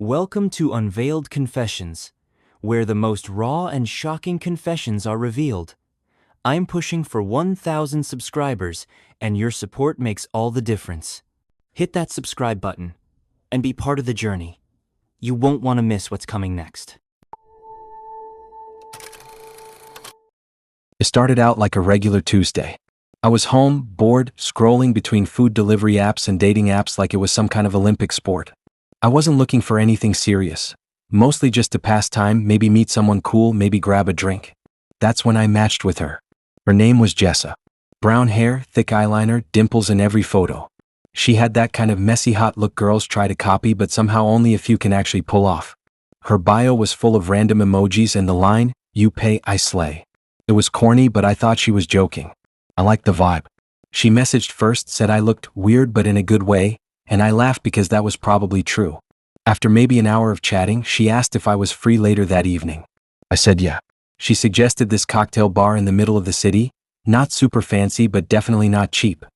Welcome to Unveiled Confessions, where the most raw and shocking confessions are revealed. I'm pushing for 1,000 subscribers, and your support makes all the difference. Hit that subscribe button and be part of the journey. You won't want to miss what's coming next. It started out like a regular Tuesday. I was home, bored, scrolling between food delivery apps and dating apps like it was some kind of Olympic sport. I wasn't looking for anything serious. Mostly just to pass time, maybe meet someone cool, maybe grab a drink. That's when I matched with her. Her name was Jessa. Brown hair, thick eyeliner, dimples in every photo. She had that kind of messy hot look girls try to copy but somehow only a few can actually pull off. Her bio was full of random emojis and the line, "You pay, I slay." It was corny, but I thought she was joking. I liked the vibe. She messaged first, said I looked weird but in a good way, and I laughed because that was probably true. After maybe an hour of chatting, she asked if I was free later that evening. I said yeah. She suggested this cocktail bar in the middle of the city, not super fancy but definitely not cheap.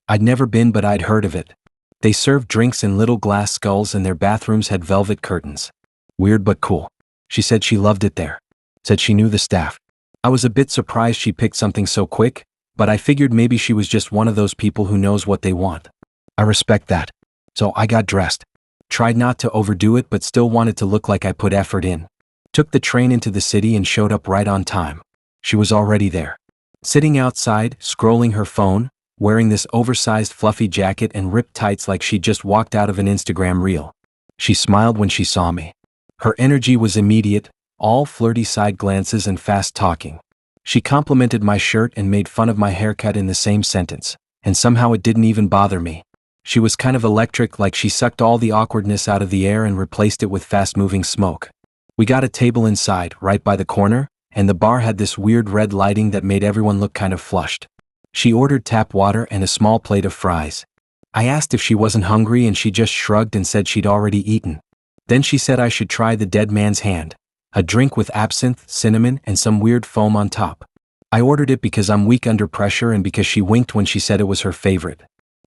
I'd never been but I'd heard of it. They served drinks in little glass skulls and their bathrooms had velvet curtains. Weird but cool. She said she loved it there. Said she knew the staff. I was a bit surprised she picked something so quick, but I figured maybe she was just one of those people who knows what they want. I respect that. So I got dressed. Tried not to overdo it but still wanted to look like I put effort in. Took the train into the city and showed up right on time. She was already there. Sitting outside, scrolling her phone, wearing this oversized fluffy jacket and ripped tights like she'd just walked out of an Instagram reel. She smiled when she saw me. Her energy was immediate, all flirty side glances and fast talking. She complimented my shirt and made fun of my haircut in the same sentence, and somehow it didn't even bother me. She was kind of electric, like she sucked all the awkwardness out of the air and replaced it with fast-moving smoke. We got a table inside, right by the corner, and the bar had this weird red lighting that made everyone look kind of flushed. She ordered tap water and a small plate of fries. I asked if she wasn't hungry and she just shrugged and said she'd already eaten. Then she said I should try the dead man's hand, a drink with absinthe, cinnamon, and some weird foam on top. I ordered it because I'm weak under pressure and because she winked when she said it was her favorite.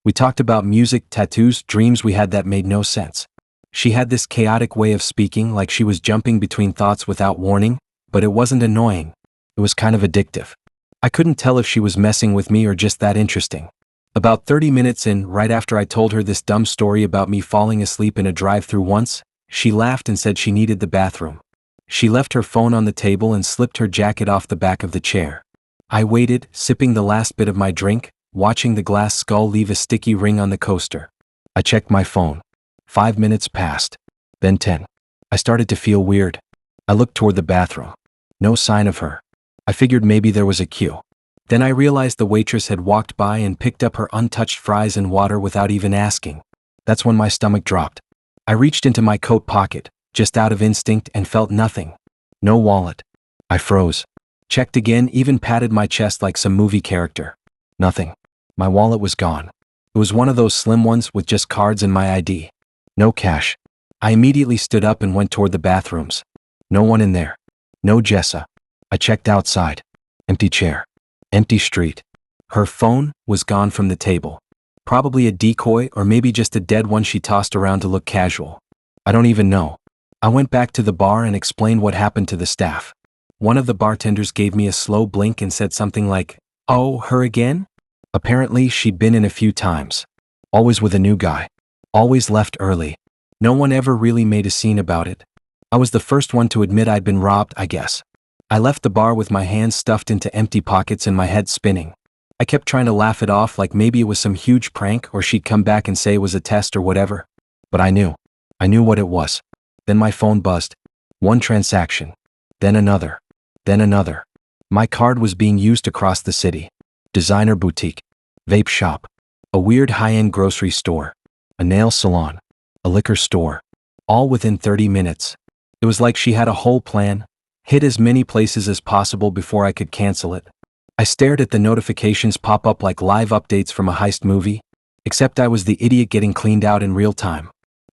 We talked about music, tattoos, dreams we had that made no sense. She had this chaotic way of speaking, like she was jumping between thoughts without warning, but it wasn't annoying. It was kind of addictive. I couldn't tell if she was messing with me or just that interesting. About 30 minutes in, right after I told her this dumb story about me falling asleep in a drive-thru once, she laughed and said she needed the bathroom. She left her phone on the table and slipped her jacket off the back of the chair. I waited, sipping the last bit of my drink, watching the glass skull leave a sticky ring on the coaster. I checked my phone. 5 minutes passed. Then 10. I started to feel weird. I looked toward the bathroom. No sign of her. I figured maybe there was a queue. Then I realized the waitress had walked by and picked up her untouched fries and water without even asking. That's when my stomach dropped. I reached into my coat pocket, just out of instinct, and felt nothing. No wallet. I froze. Checked again, even patted my chest like some movie character. Nothing. My wallet was gone. It was one of those slim ones with just cards and my ID. No cash. I immediately stood up and went toward the bathrooms. No one in there. No Jessa. I checked outside. Empty chair. Empty street. Her phone was gone from the table. Probably a decoy or maybe just a dead one she tossed around to look casual. I don't even know. I went back to the bar and explained what happened to the staff. One of the bartenders gave me a slow blink and said something like, "Oh, her again?" Apparently, she'd been in a few times. Always with a new guy. Always left early. No one ever really made a scene about it. I was the first one to admit I'd been robbed, I guess. I left the bar with my hands stuffed into empty pockets and my head spinning. I kept trying to laugh it off like maybe it was some huge prank or she'd come back and say it was a test or whatever. But I knew. I knew what it was. Then my phone buzzed. One transaction. Then another. Then another. My card was being used across the city. Designer boutique. Vape shop. A weird high-end grocery store. A nail salon. A liquor store. All within 30 minutes. It was like she had a whole plan. Hit as many places as possible before I could cancel it. I stared at the notifications pop up like live updates from a heist movie, except I was the idiot getting cleaned out in real time.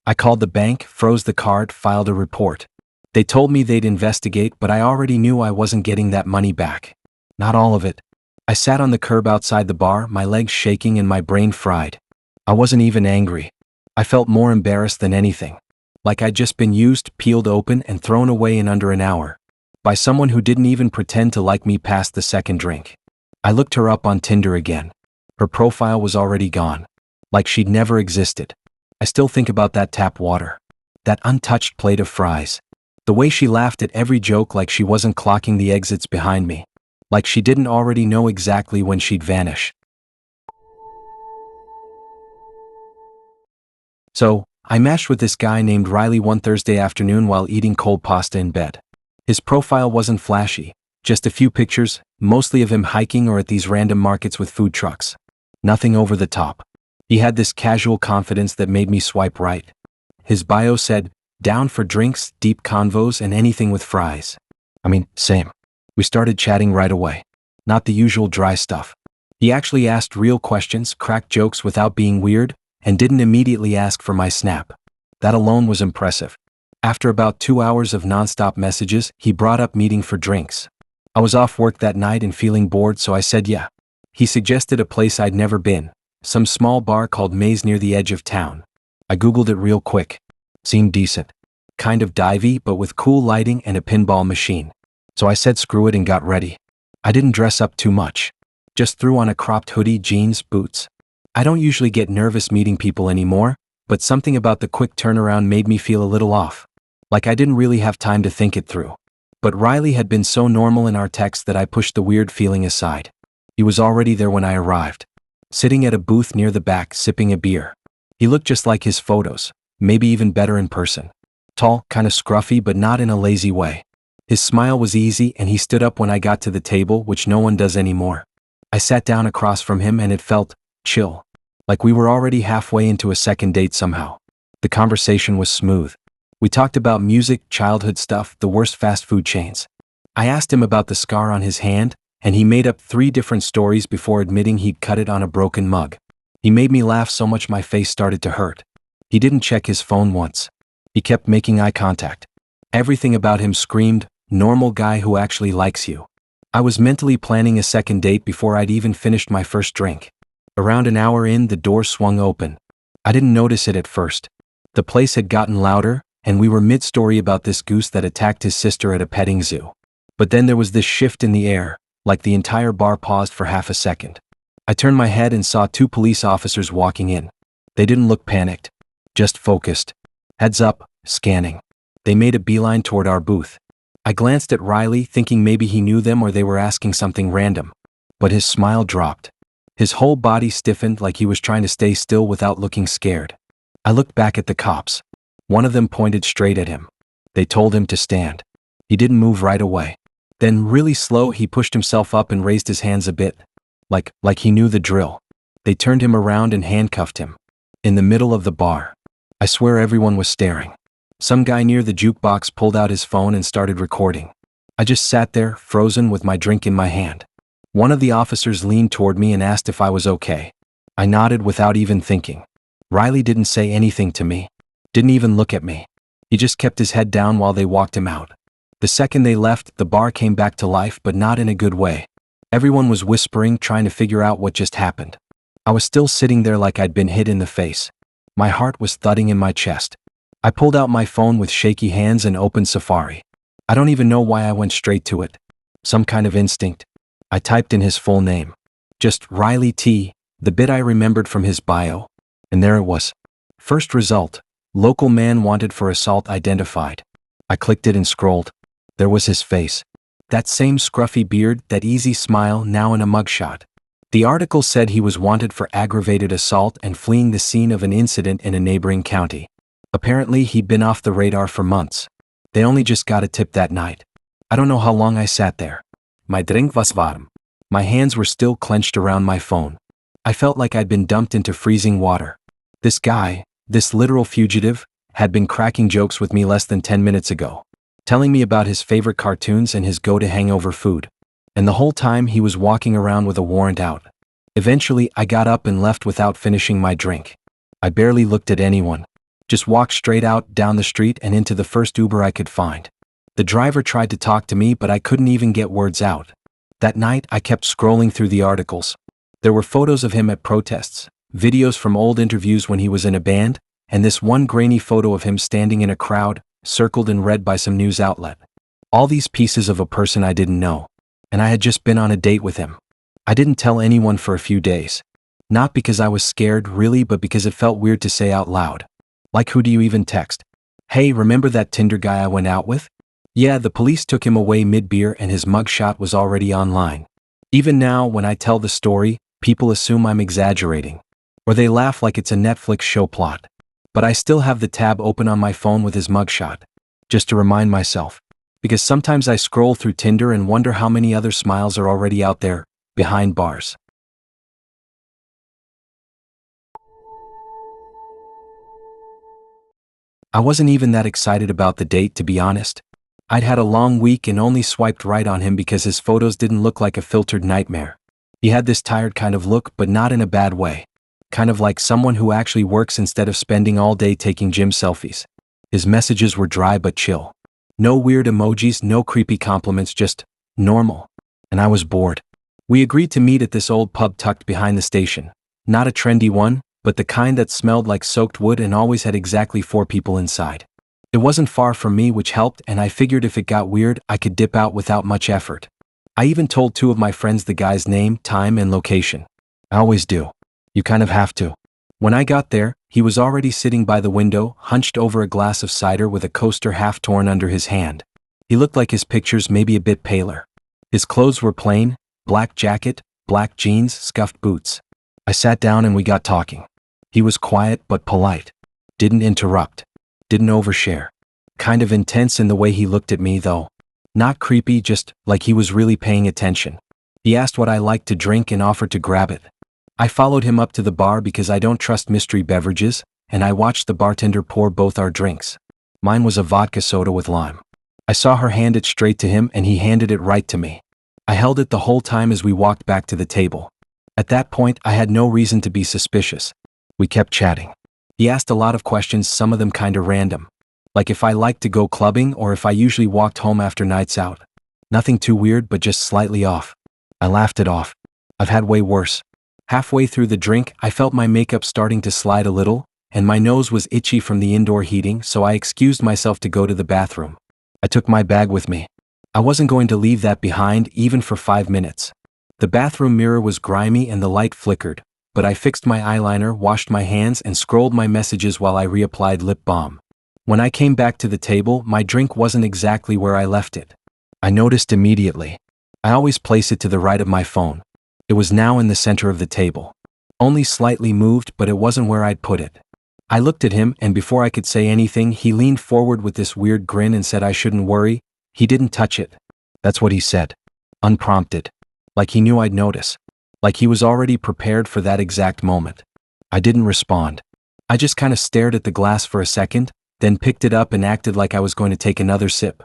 I called the bank, froze the card, filed a report. They told me they'd investigate, but I already knew I wasn't getting that money back. Not all of it. I sat on the curb outside the bar, my legs shaking and my brain fried. I wasn't even angry. I felt more embarrassed than anything. like I'd just been used, peeled open, and thrown away in under an hour. By someone who didn't even pretend to like me past the second drink. I looked her up on Tinder again. Her profile was already gone. Like she'd never existed. I still think about that tap water. That untouched plate of fries. The way she laughed at every joke like she wasn't clocking the exits behind me. Like she didn't already know exactly when she'd vanish. So, I matched with this guy named Riley one Thursday afternoon while eating cold pasta in bed. His profile wasn't flashy, just a few pictures, mostly of him hiking or at these random markets with food trucks. Nothing over the top. He had this casual confidence that made me swipe right. His bio said, down for drinks, deep convos, and anything with fries. I mean, same. We started chatting right away. Not the usual dry stuff. He actually asked real questions, cracked jokes without being weird, and didn't immediately ask for my snap. That alone was impressive. After about 2 hours of nonstop messages, he brought up meeting for drinks. I was off work that night and feeling bored, so I said yeah. He suggested a place I'd never been, some small bar called Maze near the edge of town. I googled it real quick. Seemed decent. Kind of divey, but with cool lighting and a pinball machine. So I said screw it and got ready. I didn't dress up too much. Just threw on a cropped hoodie, jeans, boots. I don't usually get nervous meeting people anymore, but something about the quick turnaround made me feel a little off. Like I didn't really have time to think it through. But Riley had been so normal in our text that I pushed the weird feeling aside. He was already there when I arrived. Sitting at a booth near the back, sipping a beer. He looked just like his photos, maybe even better in person. Tall, kind of scruffy, but not in a lazy way. His smile was easy and he stood up when I got to the table, which no one does anymore. I sat down across from him and it felt chill. Like we were already halfway into a second date somehow. The conversation was smooth. We talked about music, childhood stuff, the worst fast food chains. I asked him about the scar on his hand, and he made up 3 different stories before admitting he'd cut it on a broken mug. He made me laugh so much my face started to hurt. He didn't check his phone once. He kept making eye contact. Everything about him screamed, normal guy who actually likes you. I was mentally planning a second date before I'd even finished my first drink. Around an hour in, the door swung open. I didn't notice it at first. The place had gotten louder, and we were mid-story about this goose that attacked his sister at a petting zoo. But then there was this shift in the air, like the entire bar paused for half a second. I turned my head and saw 2 police officers walking in. They didn't look panicked, just focused. Heads up, scanning. They made a beeline toward our booth. I glanced at Riley, thinking maybe he knew them or they were asking something random. But his smile dropped. His whole body stiffened like he was trying to stay still without looking scared. I looked back at the cops. One of them pointed straight at him. They told him to stand. He didn't move right away. Then, really slow, he pushed himself up and raised his hands a bit. Like he knew the drill. They turned him around and handcuffed him. In the middle of the bar. I swear everyone was staring. Some guy near the jukebox pulled out his phone and started recording. I just sat there, frozen with my drink in my hand. One of the officers leaned toward me and asked if I was okay. I nodded without even thinking. Riley didn't say anything to me. Didn't even look at me. He just kept his head down while they walked him out. The second they left, the bar came back to life, but not in a good way. Everyone was whispering, trying to figure out what just happened. I was still sitting there like I'd been hit in the face. My heart was thudding in my chest. I pulled out my phone with shaky hands and opened Safari. I don't even know why I went straight to it. Some kind of instinct. I typed in his full name. Just Riley T, the bit I remembered from his bio. And there it was. First result. Local man wanted for assault identified. I clicked it and scrolled. There was his face. That same scruffy beard, that easy smile, now in a mugshot. The article said he was wanted for aggravated assault and fleeing the scene of an incident in a neighboring county. Apparently, he'd been off the radar for months. They only just got a tip that night. I don't know how long I sat there. My drink was warm. My hands were still clenched around my phone. I felt like I'd been dumped into freezing water. This guy, this literal fugitive, had been cracking jokes with me less than 10 minutes ago, telling me about his favorite cartoons and his go-to hangover food. And the whole time he was walking around with a warrant out. Eventually, I got up and left without finishing my drink. I barely looked at anyone. Just walked straight out, down the street, and into the first Uber I could find. The driver tried to talk to me, but I couldn't even get words out. That night, I kept scrolling through the articles. There were photos of him at protests, videos from old interviews when he was in a band, and this one grainy photo of him standing in a crowd, circled in red by some news outlet. All these pieces of a person I didn't know. And I had just been on a date with him. I didn't tell anyone for a few days. Not because I was scared, really, but because it felt weird to say out loud. Like, who do you even text? Hey, remember that Tinder guy I went out with? Yeah, the police took him away mid-beer and his mugshot was already online. Even now, when I tell the story, people assume I'm exaggerating. Or they laugh like it's a Netflix show plot. But I still have the tab open on my phone with his mugshot. Just to remind myself. Because sometimes I scroll through Tinder and wonder how many other smiles are already out there, behind bars. I wasn't even that excited about the date, to be honest. I'd had a long week and only swiped right on him because his photos didn't look like a filtered nightmare. He had this tired kind of look, but not in a bad way. Kind of like someone who actually works instead of spending all day taking gym selfies. His messages were dry but chill. No weird emojis, no creepy compliments, just normal. And I was bored. We agreed to meet at this old pub tucked behind the station. Not a trendy one, but the kind that smelled like soaked wood and always had exactly 4 people inside. It wasn't far from me, which helped, and I figured if it got weird, I could dip out without much effort. I even told 2 of my friends the guy's name, time, and location. I always do. You kind of have to. When I got there, he was already sitting by the window, hunched over a glass of cider with a coaster half torn under his hand. He looked like his pictures, maybe a bit paler. His clothes were plain, black jacket, black jeans, scuffed boots. I sat down and we got talking. He was quiet but polite. Didn't interrupt. Didn't overshare. Kind of intense in the way he looked at me, though. Not creepy, just like he was really paying attention. He asked what I liked to drink and offered to grab it. I followed him up to the bar because I don't trust mystery beverages, and I watched the bartender pour both our drinks. Mine was a vodka soda with lime. I saw her hand it straight to him and he handed it right to me. I held it the whole time as we walked back to the table. At that point, I had no reason to be suspicious. We kept chatting. He asked a lot of questions, some of them kinda random. Like if I liked to go clubbing or if I usually walked home after nights out. Nothing too weird, but just slightly off. I laughed it off. I've had way worse. Halfway through the drink, I felt my makeup starting to slide a little, and my nose was itchy from the indoor heating, so I excused myself to go to the bathroom. I took my bag with me. I wasn't going to leave that behind, even for 5 minutes. The bathroom mirror was grimy and the light flickered, but I fixed my eyeliner, washed my hands, and scrolled my messages while I reapplied lip balm. When I came back to the table, my drink wasn't exactly where I left it. I noticed immediately. I always place it to the right of my phone. It was now in the center of the table. Only slightly moved, but it wasn't where I'd put it. I looked at him, and before I could say anything, he leaned forward with this weird grin and said I shouldn't worry. He didn't touch it. That's what he said. Unprompted. Like he knew I'd notice. Like he was already prepared for that exact moment. I didn't respond. I just kind of stared at the glass for a second, then picked it up and acted like I was going to take another sip.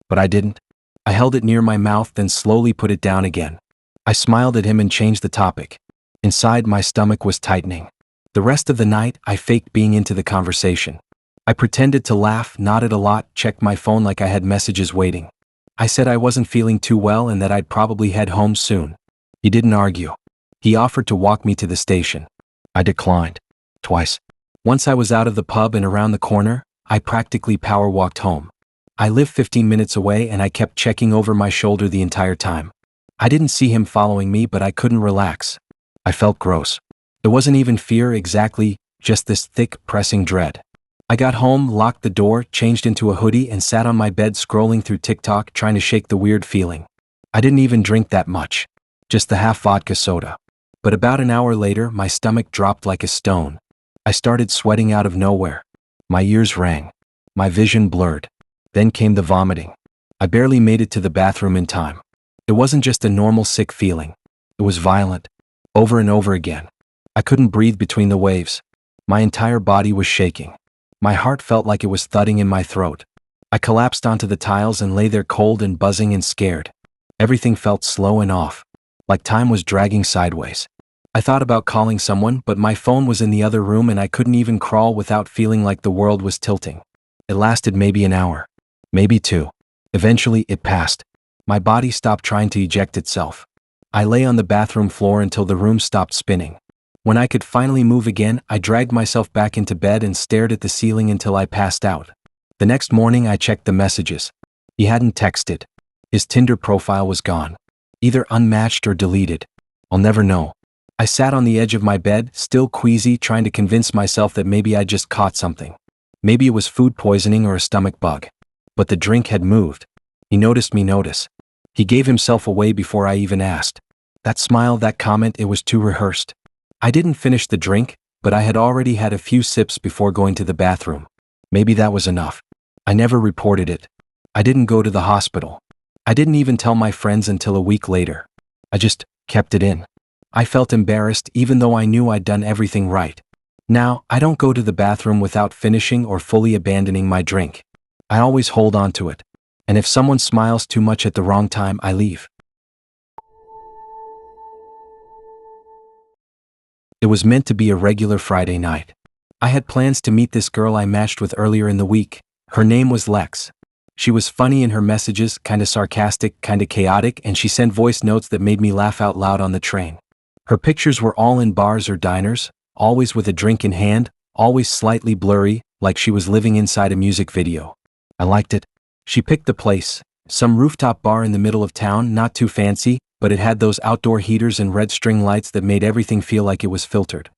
But I didn't. I held it near my mouth, then slowly put it down again. I smiled at him and changed the topic. Inside, my stomach was tightening. The rest of the night, I faked being into the conversation. I pretended to laugh, nodded a lot, checked my phone like I had messages waiting. I said I wasn't feeling too well and that I'd probably head home soon. He didn't argue. He offered to walk me to the station. I declined. Twice. Once I was out of the pub and around the corner, I practically power walked home. I live 15 minutes away and I kept checking over my shoulder the entire time. I didn't see him following me, but I couldn't relax. I felt gross. It wasn't even fear exactly, just this thick, pressing dread. I got home, locked the door, changed into a hoodie, and sat on my bed scrolling through TikTok trying to shake the weird feeling. I didn't even drink that much. Just the half vodka soda. But about an hour later, my stomach dropped like a stone. I started sweating out of nowhere. My ears rang. My vision blurred. Then came the vomiting. I barely made it to the bathroom in time. It wasn't just a normal sick feeling. It was violent. Over and over again. I couldn't breathe between the waves. My entire body was shaking. My heart felt like it was thudding in my throat. I collapsed onto the tiles and lay there cold and buzzing and scared. Everything felt slow and off. Like time was dragging sideways. I thought about calling someone, but my phone was in the other room and I couldn't even crawl without feeling like the world was tilting. It lasted maybe an hour. Maybe 2. Eventually, it passed. My body stopped trying to eject itself. I lay on the bathroom floor until the room stopped spinning. When I could finally move again, I dragged myself back into bed and stared at the ceiling until I passed out. The next morning, I checked the messages. He hadn't texted. His Tinder profile was gone. Either unmatched or deleted. I'll never know. I sat on the edge of my bed, still queasy, trying to convince myself that maybe I'd just caught something. Maybe it was food poisoning or a stomach bug. But the drink had moved. He noticed me notice. He gave himself away before I even asked. That smile, that comment, it was too rehearsed. I didn't finish the drink, but I had already had a few sips before going to the bathroom. Maybe that was enough. I never reported it. I didn't go to the hospital. I didn't even tell my friends until a week later. I just kept it in. I felt embarrassed even though I knew I'd done everything right. Now, I don't go to the bathroom without finishing or fully abandoning my drink. I always hold on to it. And if someone smiles too much at the wrong time, I leave. It was meant to be a regular Friday night. I had plans to meet this girl I matched with earlier in the week. Her name was Lex. She was funny in her messages, kinda sarcastic, kinda chaotic, and she sent voice notes that made me laugh out loud on the train. Her pictures were all in bars or diners, always with a drink in hand, always slightly blurry, like she was living inside a music video. I liked it. She picked the place, some rooftop bar in the middle of town, not too fancy, but it had those outdoor heaters and red string lights that made everything feel like it was filtered.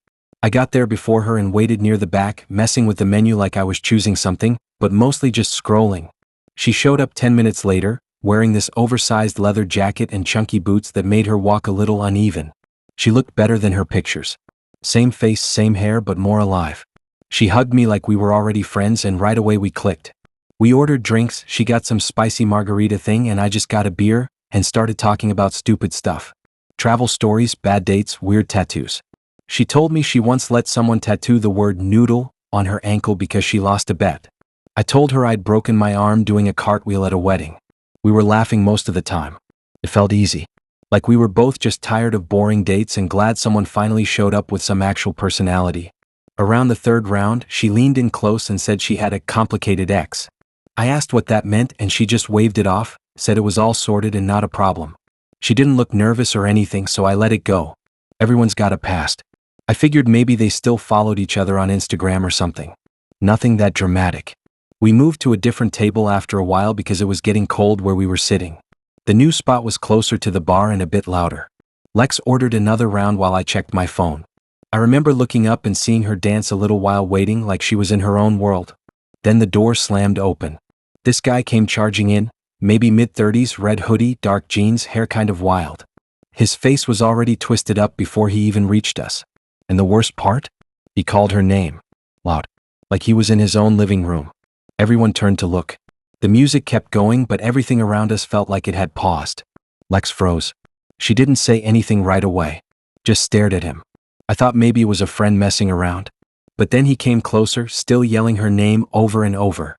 I got there before her and waited near the back, messing with the menu like I was choosing something, but mostly just scrolling. She showed up 10 minutes later, wearing this oversized leather jacket and chunky boots that made her walk a little uneven. She looked better than her pictures. Same face, same hair, but more alive. She hugged me like we were already friends, and right away we clicked. We ordered drinks, she got some spicy margarita thing and I just got a beer, and started talking about stupid stuff. Travel stories, bad dates, weird tattoos. She told me she once let someone tattoo the word noodle on her ankle because she lost a bet. I told her I'd broken my arm doing a cartwheel at a wedding. We were laughing most of the time. It felt easy. Like we were both just tired of boring dates and glad someone finally showed up with some actual personality. Around the third round, she leaned in close and said she had a complicated ex. I asked what that meant and she just waved it off, said it was all sorted and not a problem. She didn't look nervous or anything, so I let it go. Everyone's got a past. I figured maybe they still followed each other on Instagram or something. Nothing that dramatic. We moved to a different table after a while because it was getting cold where we were sitting. The new spot was closer to the bar and a bit louder. Lex ordered another round while I checked my phone. I remember looking up and seeing her dance a little while, waiting like she was in her own world. Then the door slammed open. This guy came charging in, maybe mid-30s, red hoodie, dark jeans, hair kind of wild. His face was already twisted up before he even reached us. And the worst part? He called her name. Loud. Like he was in his own living room. Everyone turned to look. The music kept going, but everything around us felt like it had paused. Lex froze. She didn't say anything right away. Just stared at him. I thought maybe it was a friend messing around. But then he came closer, still yelling her name over and over.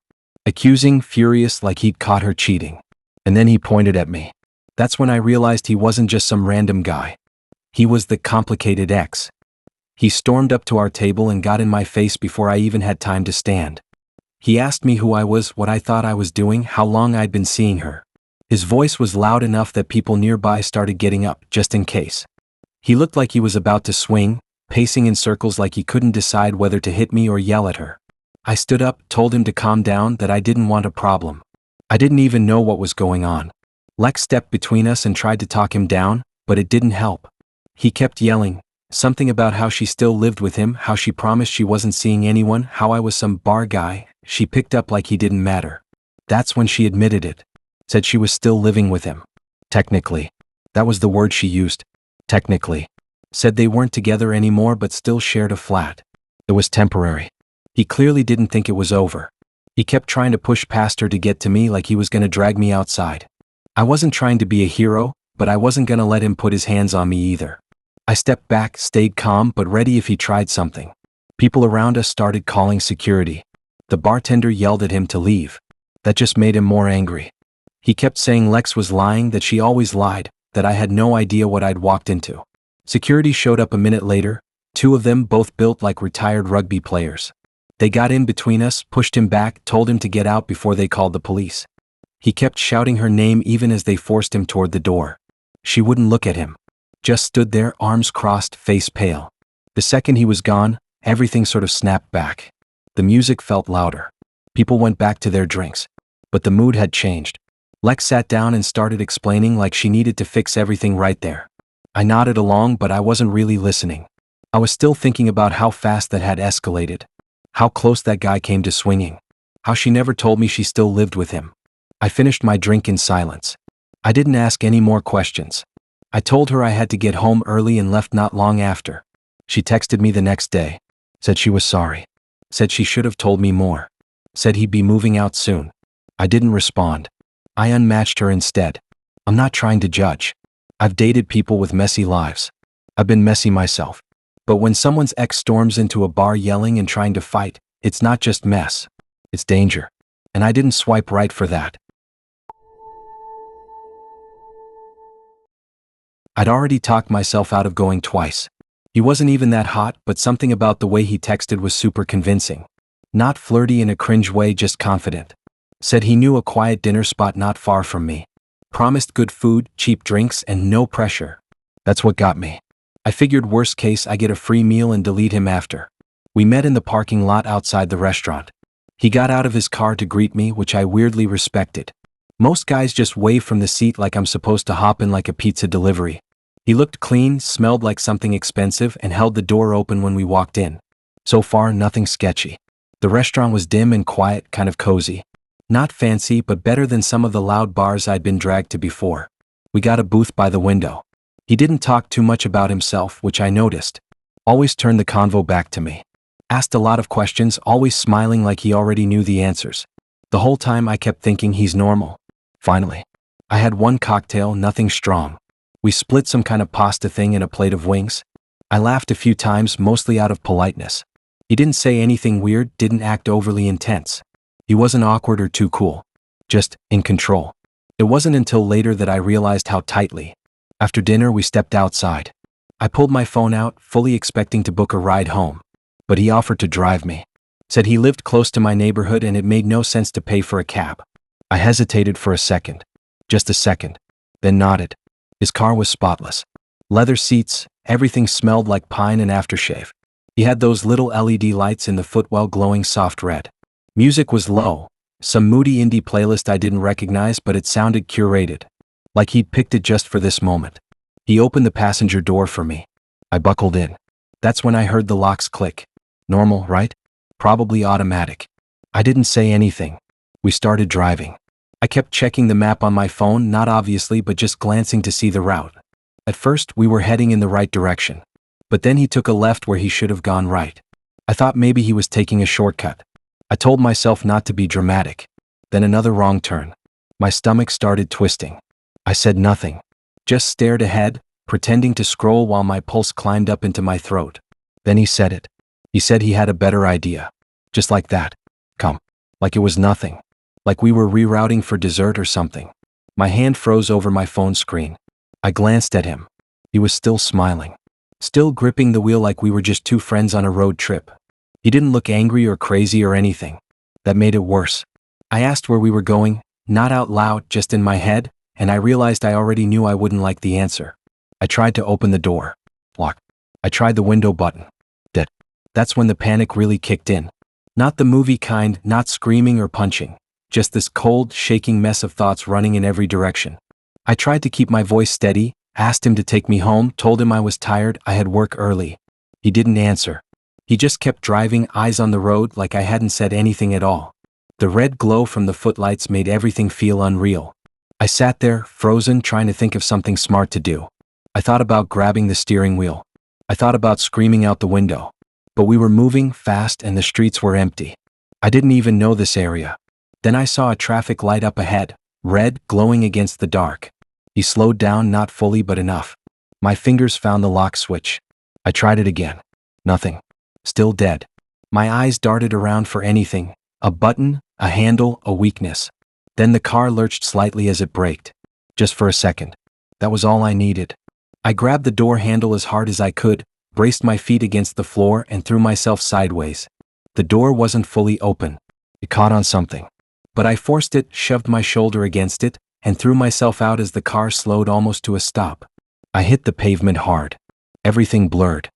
Accusing, furious, like he'd caught her cheating. And then he pointed at me. That's when I realized he wasn't just some random guy. He was the complicated ex. He stormed up to our table and got in my face before I even had time to stand. He asked me who I was, what I thought I was doing, how long I'd been seeing her. His voice was loud enough that people nearby started getting up, just in case. He looked like he was about to swing, pacing in circles like he couldn't decide whether to hit me or yell at her. I stood up, told him to calm down, that I didn't want a problem. I didn't even know what was going on. Lex stepped between us and tried to talk him down, but it didn't help. He kept yelling, something about how she still lived with him, how she promised she wasn't seeing anyone, how I was some bar guy. She picked up like he didn't matter. That's when she admitted it. Said she was still living with him. Technically. That was the word she used. Technically. Said they weren't together anymore but still shared a flat. It was temporary. He clearly didn't think it was over. He kept trying to push past her to get to me like he was gonna drag me outside. I wasn't trying to be a hero, but I wasn't gonna let him put his hands on me either. I stepped back, stayed calm but ready if he tried something. People around us started calling security. The bartender yelled at him to leave. That just made him more angry. He kept saying Lex was lying, that she always lied, that I had no idea what I'd walked into. Security showed up a minute later, two of them both built like retired rugby players. They got in between us, pushed him back, told him to get out before they called the police. He kept shouting her name even as they forced him toward the door. She wouldn't look at him. Just stood there, arms crossed, face pale. The second he was gone, everything sort of snapped back. The music felt louder. People went back to their drinks. But the mood had changed. Lex sat down and started explaining like she needed to fix everything right there. I nodded along, but I wasn't really listening. I was still thinking about how fast that had escalated. How close that guy came to swinging. How she never told me she still lived with him. I finished my drink in silence. I didn't ask any more questions. I told her I had to get home early and left not long after. She texted me the next day. Said she was sorry. Said she should have told me more. Said he'd be moving out soon. I didn't respond. I unmatched her instead. I'm not trying to judge. I've dated people with messy lives. I've been messy myself. But when someone's ex storms into a bar yelling and trying to fight, it's not just mess. It's danger. And I didn't swipe right for that. I'd already talked myself out of going twice. He wasn't even that hot, but something about the way he texted was super convincing. Not flirty in a cringe way, just confident. Said he knew a quiet dinner spot not far from me. Promised good food, cheap drinks, and no pressure. That's what got me. I figured worst case I get a free meal and delete him after. We met in the parking lot outside the restaurant. He got out of his car to greet me, which I weirdly respected. Most guys just wave from the seat like I'm supposed to hop in like a pizza delivery. He looked clean, smelled like something expensive, and held the door open when we walked in. So far, nothing sketchy. The restaurant was dim and quiet, kind of cozy. Not fancy, but better than some of the loud bars I'd been dragged to before. We got a booth by the window. He didn't talk too much about himself, which I noticed. Always turned the convo back to me. Asked a lot of questions, always smiling like he already knew the answers. The whole time I kept thinking he's normal. Finally, I had one cocktail, nothing strong. We split some kind of pasta thing and a plate of wings. I laughed a few times, mostly out of politeness. He didn't say anything weird, didn't act overly intense. He wasn't awkward or too cool. Just in control. It wasn't until later that I realized how tightly. After dinner, we stepped outside. I pulled my phone out, fully expecting to book a ride home. But he offered to drive me. Said he lived close to my neighborhood and it made no sense to pay for a cab. I hesitated for a second. Just a second. Then nodded. His car was spotless. Leather seats, everything smelled like pine and aftershave. He had those little LED lights in the footwell glowing soft red. Music was low. Some moody indie playlist I didn't recognize, but it sounded curated. Like he'd picked it just for this moment. He opened the passenger door for me. I buckled in. That's when I heard the locks click. Normal, right? Probably automatic. I didn't say anything. We started driving. I kept checking the map on my phone, not obviously, but just glancing to see the route. At first, we were heading in the right direction. But then he took a left where he should have gone right. I thought maybe he was taking a shortcut. I told myself not to be dramatic. Then another wrong turn. My stomach started twisting. I said nothing. Just stared ahead, pretending to scroll while my pulse climbed up into my throat. Then he said it. He said he had a better idea. Just like that. Come. Like it was nothing. Like we were rerouting for dessert or something. My hand froze over my phone screen. I glanced at him. He was still smiling. Still gripping the wheel like we were just two friends on a road trip. He didn't look angry or crazy or anything. That made it worse. I asked where we were going, not out loud, just in my head, and I realized I already knew I wouldn't like the answer. I tried to open the door. Locked. I tried the window button. Dead. That's when the panic really kicked in. Not the movie kind, not screaming or punching. Just this cold, shaking mess of thoughts running in every direction. I tried to keep my voice steady, asked him to take me home, told him I was tired, I had work early. He didn't answer. He just kept driving, eyes on the road, like I hadn't said anything at all. The red glow from the footlights made everything feel unreal. I sat there, frozen, trying to think of something smart to do. I thought about grabbing the steering wheel. I thought about screaming out the window. But we were moving fast and the streets were empty. I didn't even know this area. Then I saw a traffic light up ahead, red, glowing against the dark. He slowed down, not fully but enough. My fingers found the lock switch. I tried it again. Nothing. Still dead. My eyes darted around for anything. A button, a handle, a weakness. Then the car lurched slightly as it braked. Just for a second. That was all I needed. I grabbed the door handle as hard as I could, braced my feet against the floor and threw myself sideways. The door wasn't fully open. It caught on something. But I forced it, shoved my shoulder against it, and threw myself out as the car slowed almost to a stop. I hit the pavement hard. Everything blurred.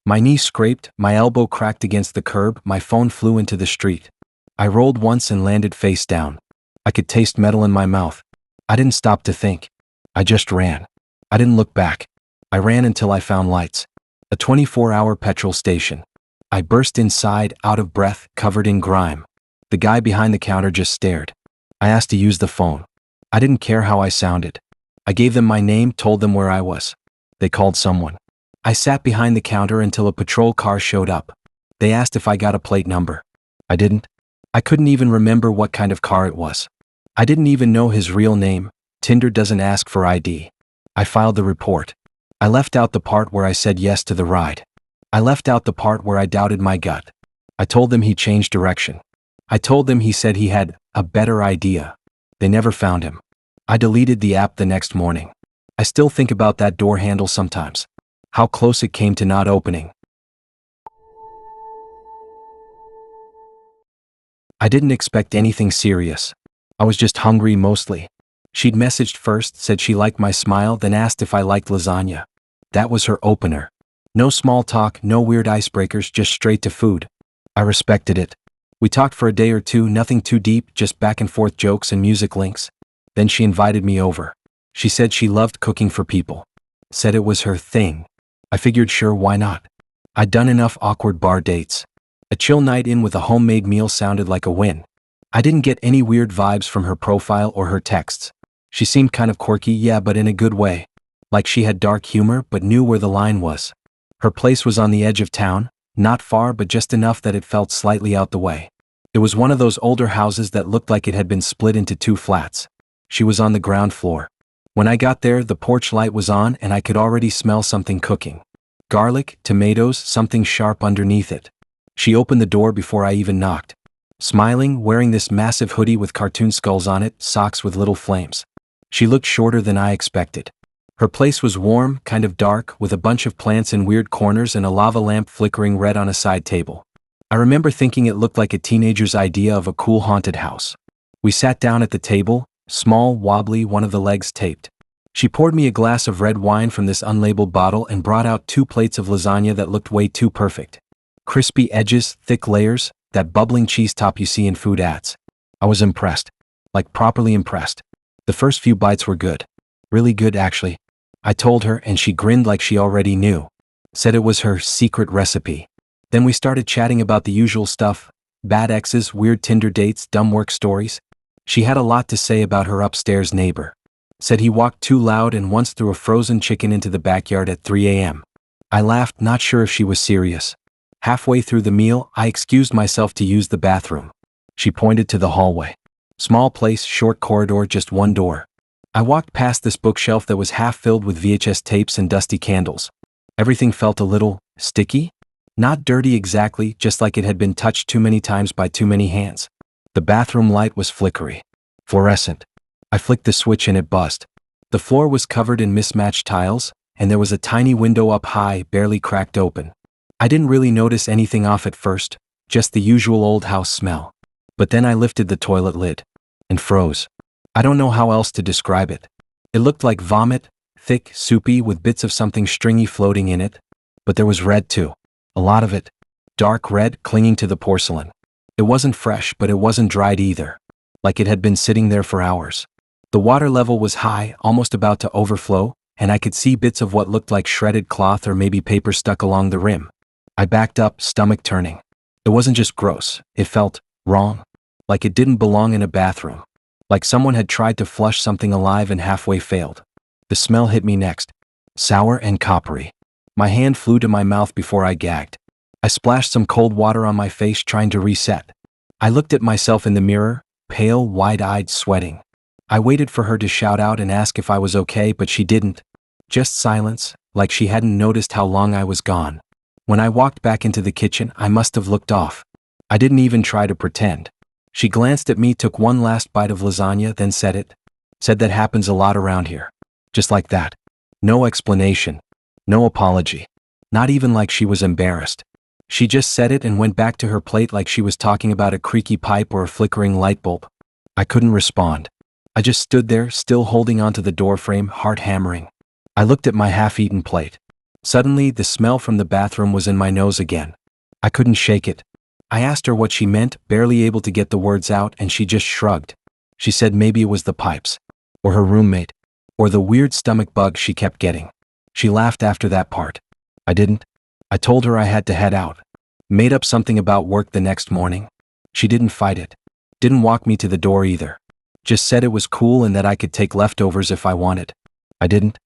My knee scraped, my elbow cracked against the curb, my phone flew into the street. I rolled once and landed face down. I could taste metal in my mouth. I didn't stop to think. I just ran. I didn't look back. I ran until I found lights. A 24-hour petrol station. I burst inside, out of breath, covered in grime. The guy behind the counter just stared. I asked to use the phone. I didn't care how I sounded. I gave them my name, told them where I was. They called someone. I sat behind the counter until a patrol car showed up. They asked if I got a plate number. I didn't. I couldn't even remember what kind of car it was. I didn't even know his real name. Tinder doesn't ask for ID. I filed the report. I left out the part where I said yes to the ride. I left out the part where I doubted my gut. I told them he changed direction. I told them he said he had a better idea. They never found him. I deleted the app the next morning. I still think about that door handle sometimes. How close it came to not opening. I didn't expect anything serious. I was just hungry mostly. She'd messaged first, said she liked my smile, then asked if I liked lasagna. That was her opener. No small talk, no weird icebreakers, just straight to food. I respected it. We talked for a day or two, nothing too deep, just back and forth jokes and music links. Then she invited me over. She said she loved cooking for people. Said it was her thing. I figured sure, why not? I'd done enough awkward bar dates. A chill night in with a homemade meal sounded like a win. I didn't get any weird vibes from her profile or her texts. She seemed kind of quirky, yeah, but in a good way. Like she had dark humor but knew where the line was. Her place was on the edge of town, not far but just enough that it felt slightly out the way. It was one of those older houses that looked like it had been split into two flats. She was on the ground floor. When I got there, the porch light was on and I could already smell something cooking. Garlic, tomatoes, something sharp underneath it. She opened the door before I even knocked. Smiling, wearing this massive hoodie with cartoon skulls on it, socks with little flames. She looked shorter than I expected. Her place was warm, kind of dark, with a bunch of plants in weird corners and a lava lamp flickering red on a side table. I remember thinking it looked like a teenager's idea of a cool haunted house. We sat down at the table, small, wobbly, one of the legs taped. She poured me a glass of red wine from this unlabeled bottle and brought out 2 plates of lasagna that looked way too perfect. Crispy edges, thick layers, that bubbling cheese top you see in food ads. I was impressed. Like properly impressed. The first few bites were good. Really good, actually. I told her and she grinned like she already knew. Said it was her secret recipe. Then we started chatting about the usual stuff. Bad exes, weird Tinder dates, dumb work stories. She had a lot to say about her upstairs neighbor. Said he walked too loud and once threw a frozen chicken into the backyard at 3 a.m. I laughed, not sure if she was serious. Halfway through the meal, I excused myself to use the bathroom. She pointed to the hallway. Small place, short corridor, just one door. I walked past this bookshelf that was half filled with VHS tapes and dusty candles. Everything felt a little sticky? Not dirty exactly, just like it had been touched too many times by too many hands. The bathroom light was flickery. Fluorescent. I flicked the switch and it buzzed. The floor was covered in mismatched tiles, and there was a tiny window up high, barely cracked open. I didn't really notice anything off at first, just the usual old house smell. But then I lifted the toilet lid. And froze. I don't know how else to describe it. It looked like vomit, thick, soupy, with bits of something stringy floating in it. But there was red too. A lot of it. Dark red, clinging to the porcelain. It wasn't fresh, but it wasn't dried either. Like it had been sitting there for hours. The water level was high, almost about to overflow, and I could see bits of what looked like shredded cloth or maybe paper stuck along the rim. I backed up, stomach turning. It wasn't just gross, it felt wrong. Like it didn't belong in a bathroom. Like someone had tried to flush something alive and halfway failed. The smell hit me next. Sour and coppery. My hand flew to my mouth before I gagged. I splashed some cold water on my face, trying to reset. I looked at myself in the mirror, pale, wide-eyed, sweating. I waited for her to shout out and ask if I was okay, but she didn't. Just silence, like she hadn't noticed how long I was gone. When I walked back into the kitchen, I must have looked off. I didn't even try to pretend. She glanced at me, took one last bite of lasagna, then said it. Said that happens a lot around here. Just like that. No explanation. No apology. Not even like she was embarrassed. She just said it and went back to her plate like she was talking about a creaky pipe or a flickering light bulb. I couldn't respond. I just stood there, still holding onto the doorframe, heart hammering. I looked at my half-eaten plate. Suddenly, the smell from the bathroom was in my nose again. I couldn't shake it. I asked her what she meant, barely able to get the words out, and she just shrugged. She said maybe it was the pipes, or her roommate, or the weird stomach bug she kept getting. She laughed after that part. I didn't. I told her I had to head out. Made up something about work the next morning. She didn't fight it. Didn't walk me to the door either. Just said it was cool and that I could take leftovers if I wanted. I didn't.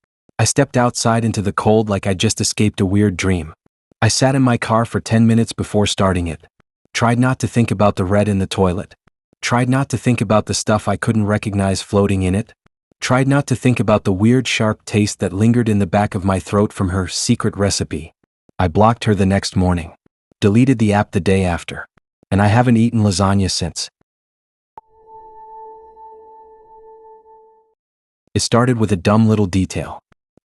I stepped outside into the cold like I'd just escaped a weird dream. I sat in my car for 10 minutes before starting it. Tried not to think about the red in the toilet. Tried not to think about the stuff I couldn't recognize floating in it. Tried not to think about the weird sharp taste that lingered in the back of my throat from her secret recipe. I blocked her the next morning. Deleted the app the day after. And I haven't eaten lasagna since. It started with a dumb little detail.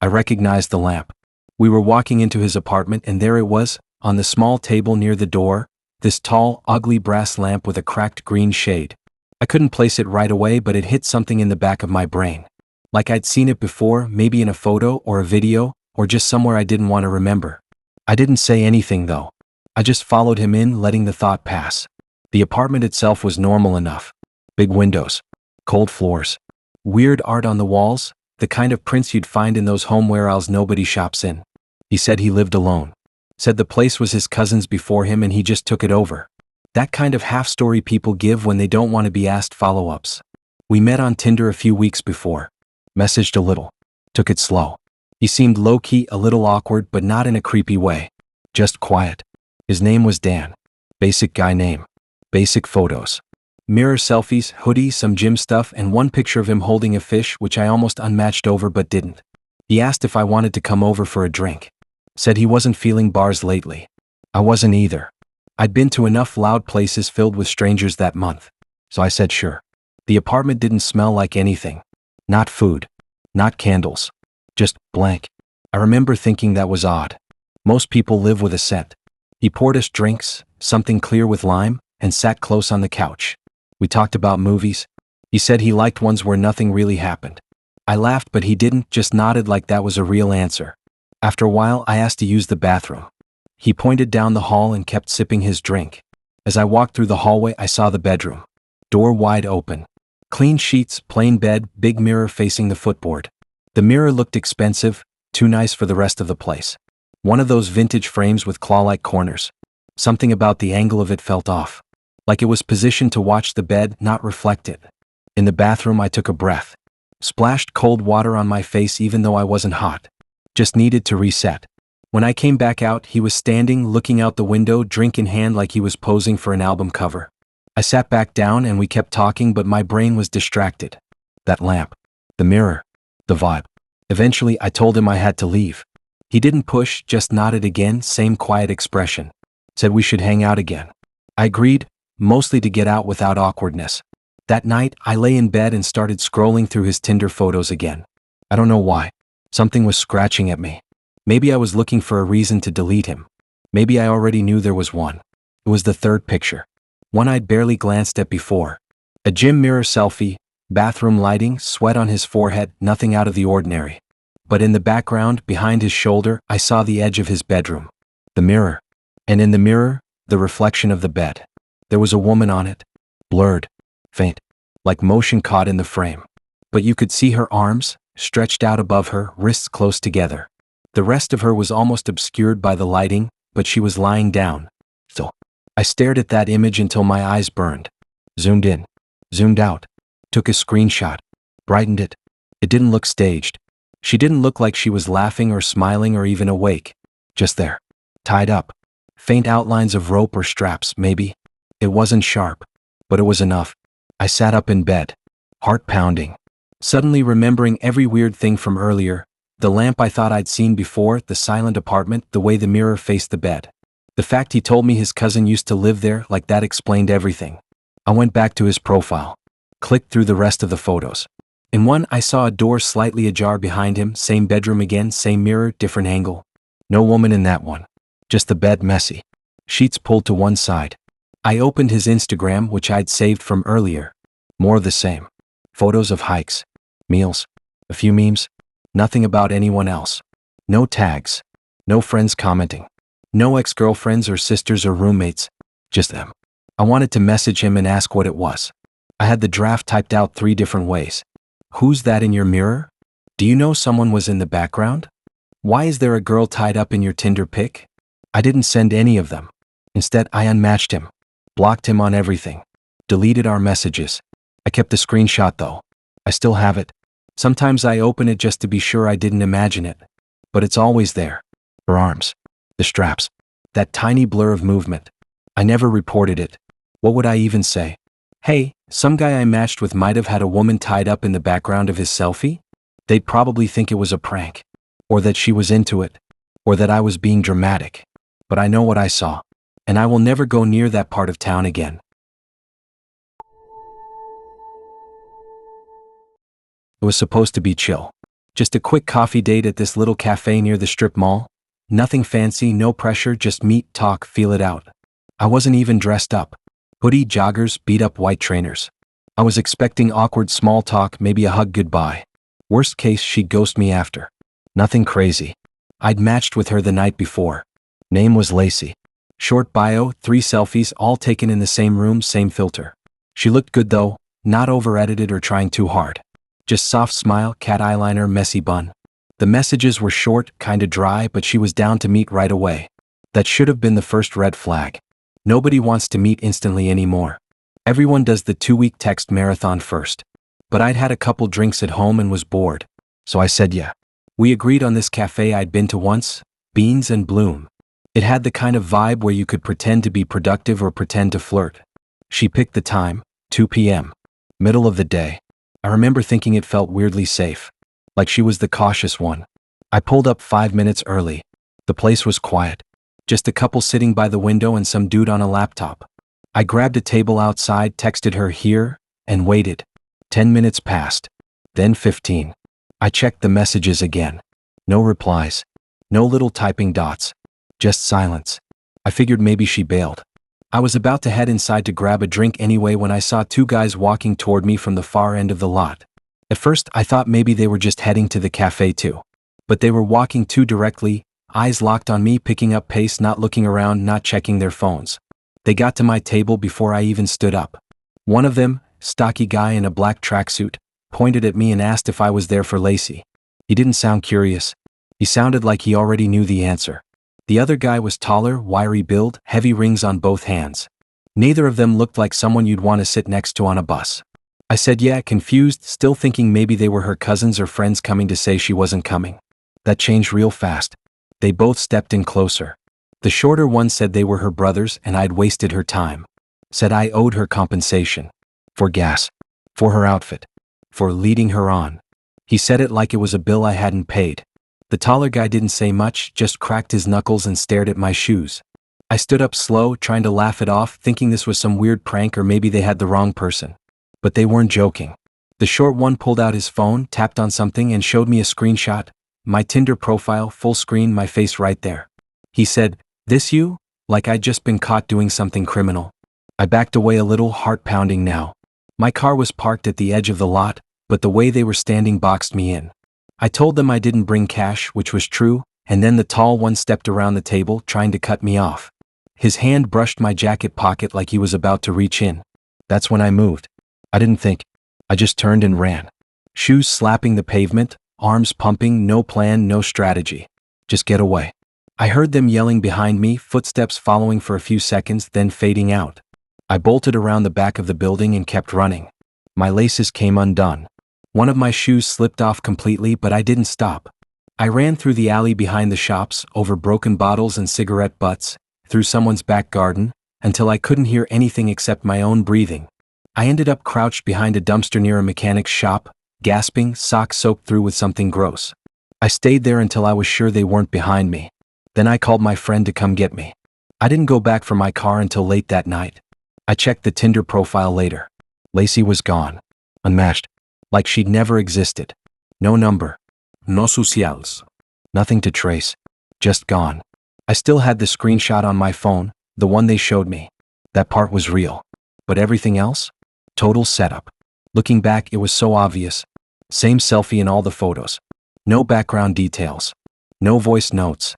I recognized the lamp. We were walking into his apartment and there it was, on the small table near the door, this tall, ugly brass lamp with a cracked green shade. I couldn't place it right away, but it hit something in the back of my brain. Like I'd seen it before, maybe in a photo or a video, or just somewhere I didn't want to remember. I didn't say anything though. I just followed him in, letting the thought pass. The apartment itself was normal enough. Big windows. Cold floors. Weird art on the walls, the kind of prints you'd find in those homewares nobody shops in. He said he lived alone. Said the place was his cousin's before him and he just took it over. That kind of half-story people give when they don't want to be asked follow-ups. We met on Tinder a few weeks before. Messaged a little. Took it slow. He seemed low-key, a little awkward, but not in a creepy way. Just quiet. His name was Dan. Basic guy name. Basic photos. Mirror selfies, hoodie, some gym stuff, and one picture of him holding a fish which I almost unmatched over but didn't. He asked if I wanted to come over for a drink. Said he wasn't feeling bars lately. I wasn't either. I'd been to enough loud places filled with strangers that month. So I said sure. The apartment didn't smell like anything. Not food. Not candles. Just blank. I remember thinking that was odd. Most people live with a scent. He poured us drinks, something clear with lime, and sat close on the couch. We talked about movies. He said he liked ones where nothing really happened. I laughed but he didn't, just nodded like that was a real answer. After a while I asked to use the bathroom. He pointed down the hall and kept sipping his drink. As I walked through the hallway I saw the bedroom. Door wide open. Clean sheets, plain bed, big mirror facing the footboard. The mirror looked expensive, too nice for the rest of the place. One of those vintage frames with claw-like corners. Something about the angle of it felt off. Like it was positioned to watch the bed, not reflect it. In the bathroom I took a breath. Splashed cold water on my face even though I wasn't hot. Just needed to reset. When I came back out, he was standing, looking out the window, drink in hand like he was posing for an album cover. I sat back down and we kept talking but my brain was distracted. That lamp. The mirror. The vibe. Eventually I told him I had to leave. He didn't push, just nodded again, same quiet expression. Said we should hang out again. I agreed, mostly to get out without awkwardness. That night, I lay in bed and started scrolling through his Tinder photos again. I don't know why. Something was scratching at me. Maybe I was looking for a reason to delete him. Maybe I already knew there was one. It was the third picture. One I'd barely glanced at before. A gym mirror selfie, bathroom lighting, sweat on his forehead, nothing out of the ordinary. But in the background, behind his shoulder, I saw the edge of his bedroom. The mirror. And in the mirror, the reflection of the bed. There was a woman on it. Blurred. Faint. Like motion caught in the frame. But you could see her arms, stretched out above her, wrists close together. The rest of her was almost obscured by the lighting, but she was lying down. So, I stared at that image until my eyes burned. Zoomed in. Zoomed out. Took a screenshot. Brightened it. It didn't look staged. She didn't look like she was laughing or smiling or even awake. Just there. Tied up. Faint outlines of rope or straps, maybe. It wasn't sharp. But it was enough. I sat up in bed. Heart pounding. Suddenly remembering every weird thing from earlier. The lamp I thought I'd seen before, the silent apartment, the way the mirror faced the bed. The fact he told me his cousin used to live there, like that explained everything. I went back to his profile. Clicked through the rest of the photos. In one I saw a door slightly ajar behind him, same bedroom again, same mirror, different angle. No woman in that one. Just the bed messy. Sheets pulled to one side. I opened his Instagram, which I'd saved from earlier. More of the same. Photos of hikes. Meals. A few memes. Nothing about anyone else. No tags. No friends commenting. No ex-girlfriends or sisters or roommates. Just them. I wanted to message him and ask what it was. I had the draft typed out 3 different ways. Who's that in your mirror? Do you know someone was in the background? Why is there a girl tied up in your Tinder pic? I didn't send any of them. Instead, I unmatched him. Blocked him on everything. Deleted our messages. I kept the screenshot though. I still have it. Sometimes I open it just to be sure I didn't imagine it. But it's always there. Her arms. The straps. That tiny blur of movement. I never reported it. What would I even say? Hey, some guy I matched with might have had a woman tied up in the background of his selfie? They'd probably think it was a prank. Or that she was into it. Or that I was being dramatic. But I know what I saw. And I will never go near that part of town again. It was supposed to be chill. Just a quick coffee date at this little cafe near the strip mall. Nothing fancy, no pressure, just meet, talk, feel it out. I wasn't even dressed up. Hoodie, joggers, beat-up white trainers. I was expecting awkward small talk, maybe a hug goodbye. Worst case, she'd ghost me after. Nothing crazy. I'd matched with her the night before. Name was Lacey. Short bio, 3 selfies, all taken in the same room, same filter. She looked good though, not over-edited or trying too hard. Just soft smile, cat eyeliner, messy bun. The messages were short, kinda dry, but she was down to meet right away. That should have been the first red flag. Nobody wants to meet instantly anymore. Everyone does the 2-week text marathon first. But I'd had a couple drinks at home and was bored. So I said yeah. We agreed on this cafe I'd been to once, Beans and Bloom. It had the kind of vibe where you could pretend to be productive or pretend to flirt. She picked the time, 2 p.m. Middle of the day. I remember thinking it felt weirdly safe. Like she was the cautious one. I pulled up 5 minutes early. The place was quiet. Just a couple sitting by the window and some dude on a laptop. I grabbed a table outside, texted her here, and waited. 10 minutes passed. Then 15. I checked the messages again. No replies. No little typing dots. Just silence. I figured maybe she bailed. I was about to head inside to grab a drink anyway when I saw 2 guys walking toward me from the far end of the lot. At first, I thought maybe they were just heading to the cafe too. But they were walking too directly, eyes locked on me, picking up pace, not looking around, not checking their phones. They got to my table before I even stood up. One of them, stocky guy in a black tracksuit, pointed at me and asked if I was there for Lacey. He didn't sound curious. He sounded like he already knew the answer. The other guy was taller, wiry build, heavy rings on both hands. Neither of them looked like someone you'd want to sit next to on a bus. I said yeah, confused, still thinking maybe they were her cousins or friends coming to say she wasn't coming. That changed real fast. They both stepped in closer. The shorter one said they were her brothers and I'd wasted her time. Said I owed her compensation. For gas. For her outfit. For leading her on. He said it like it was a bill I hadn't paid. The taller guy didn't say much, just cracked his knuckles and stared at my shoes. I stood up slow, trying to laugh it off, thinking this was some weird prank or maybe they had the wrong person. But they weren't joking. The short one pulled out his phone, tapped on something and showed me a screenshot. My Tinder profile, full screen, my face right there. He said, "This you?" Like I'd just been caught doing something criminal. I backed away a little, heart pounding now. My car was parked at the edge of the lot, but the way they were standing boxed me in. I told them I didn't bring cash, which was true, and then the tall one stepped around the table, trying to cut me off. His hand brushed my jacket pocket like he was about to reach in. That's when I moved. I didn't think. I just turned and ran. Shoes slapping the pavement, arms pumping, no plan, no strategy. Just get away. I heard them yelling behind me, footsteps following for a few seconds, then fading out. I bolted around the back of the building and kept running. My laces came undone. One of my shoes slipped off completely, but I didn't stop. I ran through the alley behind the shops, over broken bottles and cigarette butts, through someone's back garden, until I couldn't hear anything except my own breathing. I ended up crouched behind a dumpster near a mechanic's shop, gasping, socks soaked through with something gross. I stayed there until I was sure they weren't behind me. Then I called my friend to come get me. I didn't go back for my car until late that night. I checked the Tinder profile later. Lacey was gone. Unmatched. Like she'd never existed. No number. No socials. Nothing to trace. Just gone. I still had the screenshot on my phone, the one they showed me. That part was real. But everything else? Total setup. Looking back, it was so obvious. Same selfie in all the photos. No background details. No voice notes.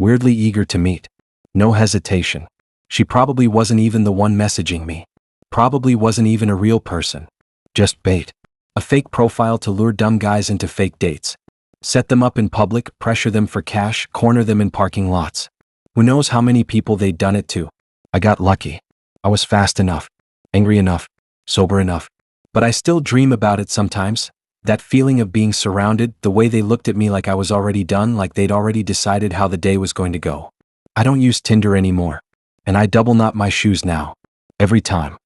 Weirdly eager to meet. No hesitation. She probably wasn't even the one messaging me. Probably wasn't even a real person. Just bait. A fake profile to lure dumb guys into fake dates. Set them up in public, pressure them for cash, corner them in parking lots. Who knows how many people they'd done it to? I got lucky. I was fast enough, angry enough, sober enough. But I still dream about it sometimes. That feeling of being surrounded, the way they looked at me like I was already done, like they'd already decided how the day was going to go. I don't use Tinder anymore. And I double knot my shoes now. Every time.